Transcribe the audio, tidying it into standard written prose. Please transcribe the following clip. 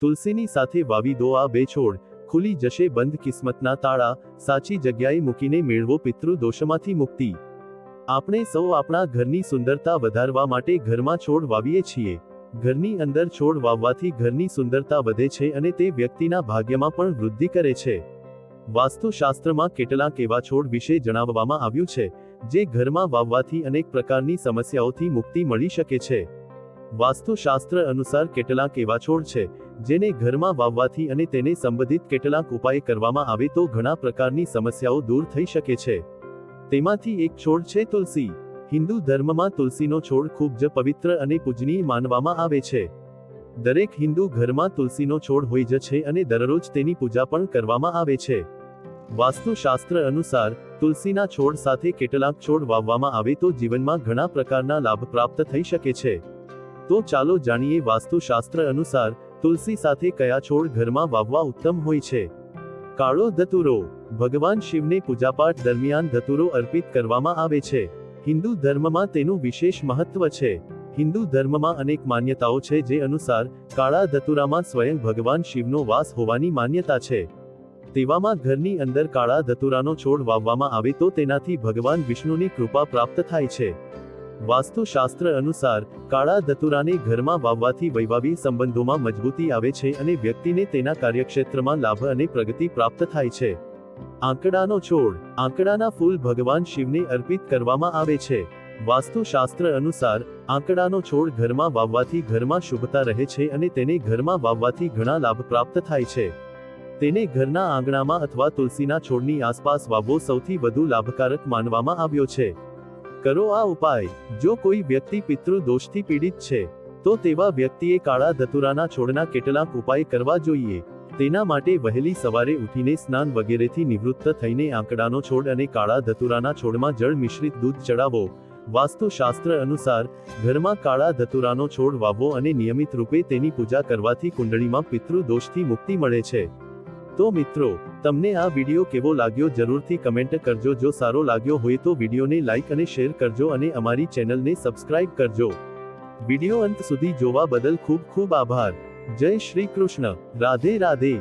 તુલસીની સાથે વાવી દો આ બે છોડ, ખુલી જશે બંધ કિસ્મતના તાળા, સાચી જગ્યાએ મૂકીને મેળવો પિતૃ દોષમાંથી મુક્તિ। આપણે સૌ આપણા ઘરની સુંદરતા વધારવા માટે ઘરમાં છોડ વાવીએ છીએ। ઘરની અંદર છોડ વાવવાથી ઘરની સુંદરતા વધે છે અને તે વ્યક્તિના ભાગ્યમાં પણ વૃદ્ધિ કરે છે। વાસ્તુશાસ્ત્રમાં કેટલાક એવા છોડ વિશે જણાવવામાં આવ્યું છે જે ઘરમાં વાવવાથી અનેક પ્રકારની સમસ્યાઓથી મુક્તિ મળી શકે છે। વાસ્તુશાસ્ત્ર અનુસાર કેટલાક એવા છોડ છે જેને ઘરમાં વાવવાથી અને તેને સંબંધિત કેટલાક ઉપાય કરવામાં આવે તો ઘણા પ્રકારની સમસ્યાઓ દૂર થઈ શકે છે। તેમાંથી એક છોડ છે તુલસી। હિન્દુ ધર્મમાં તુલસીનો છોડ ખૂબ જ પવિત્ર અને પૂજનીય માનવામાં આવે છે। દરેક હિન્દુ ઘરમાં તુલસીનો છોડ હોય જ છે અને દરરોજ તેની પૂજા પણ કરવામાં આવે છે। વાસ્તુશાસ્ત્ર અનુસાર તુલસીના છોડ સાથે કેટલાક છોડ વાવવામાં આવે તો જીવનમાં ઘણા પ્રકારના લાભ પ્રાપ્ત થઈ શકે છે। તો ચાલો જાણીએ વાસ્તુશાસ્ત્ર અનુસાર તુલસી સાથે કયા છોડ ઘરમાં વાવવા ઉત્તમ હોય છે। કાળો ધતુરો। ભગવાન શિવને પૂજાપાઠ દરમિયાન ધતુરો અર્પિત કરવામાં આવે છે। હિન્દુ ધર્મમાં તેનું વિશેષ મહત્વ છે। હિન્દુ ધર્મમાં અનેક માન્યતાઓ છે જે અનુસાર કાળા ધતુરામાં સ્વયં ભગવાન શિવનો વાસ હોવાની માન્યતા છે। તેવામાં ઘરની અંદર કાળા ધતુરાનો છોડ વાવવામાં આવે તો તેનાથી ભગવાન વિષ્ણુની કૃપા પ્રાપ્ત થાય છે। વાસ્તુશાસ્ત્ર અનુસાર કાળા ધતુરાને ઘરમાં વાવવાથી વૈવાહિક સંબંધોમાં મજબૂતી આવે છે અને વ્યક્તિને તેના કાર્યક્ષેત્રમાં લાભ અને પ્રગતિ પ્રાપ્ત થાય છે। આંકડાનો છોડ। આંકડાના ફૂલ ભગવાન શિવને અર્પિત કરવામાં આવે છે। વાસ્તુશાસ્ત્ર અનુસાર આંકડાનો છોડ ઘરમાં વાવવાથી ઘરમાં શુભતા રહે છે અને તેને ઘરમાં વાવવાથી ઘણા લાભ પ્રાપ્ત થાય છે। તેને ઘરના આંગણામાં અથવા તુલસીના છોડની આસપાસ વાવવો સૌથી વધુ લાભકારક માનવામાં આવ્યો છે। કરો આ ઉપાય। જો કોઈ વ્યક્તિ પિતૃ દોષથી પીડિત છે તો તેવા વ્યક્તિએ કાળા ધતુરાના છોડના કેટલાક ઉપાય કરવા જોઈએ। તેના માટે વહેલી સવારે ઉઠીને સ્નાન વગેરેથી નિવૃત્ત થઈને આંકડાનો છોડ અને કાળા ધતુરાના છોડમાં જળ મિશ્રિત દૂધ ચડાવો। વાસ્તુશાસ્ત્ર અનુસાર ઘરમાં કાળા ધતુરાનો છોડ વાવવો અને નિયમિત રૂપે તેની પૂજા કરવાથી કુંડળીમાં પિતૃ દોષથી મુક્તિ મળે છે। તો મિત્રો, તમને આ વિડીયો કેવો લાગ્યો જરૂરથી કમેન્ટ કરજો। જો સારો લાગ્યો હોય તો વિડીયોને લાઈક અને શેર કરજો અને અમારી ચેનલને સબસ્ક્રાઇબ કરજો। વિડીયો અંત સુધી જોવા બદલ ખૂબ ખૂબ આભાર। જય શ્રી કૃષ્ણ। રાધે રાધે।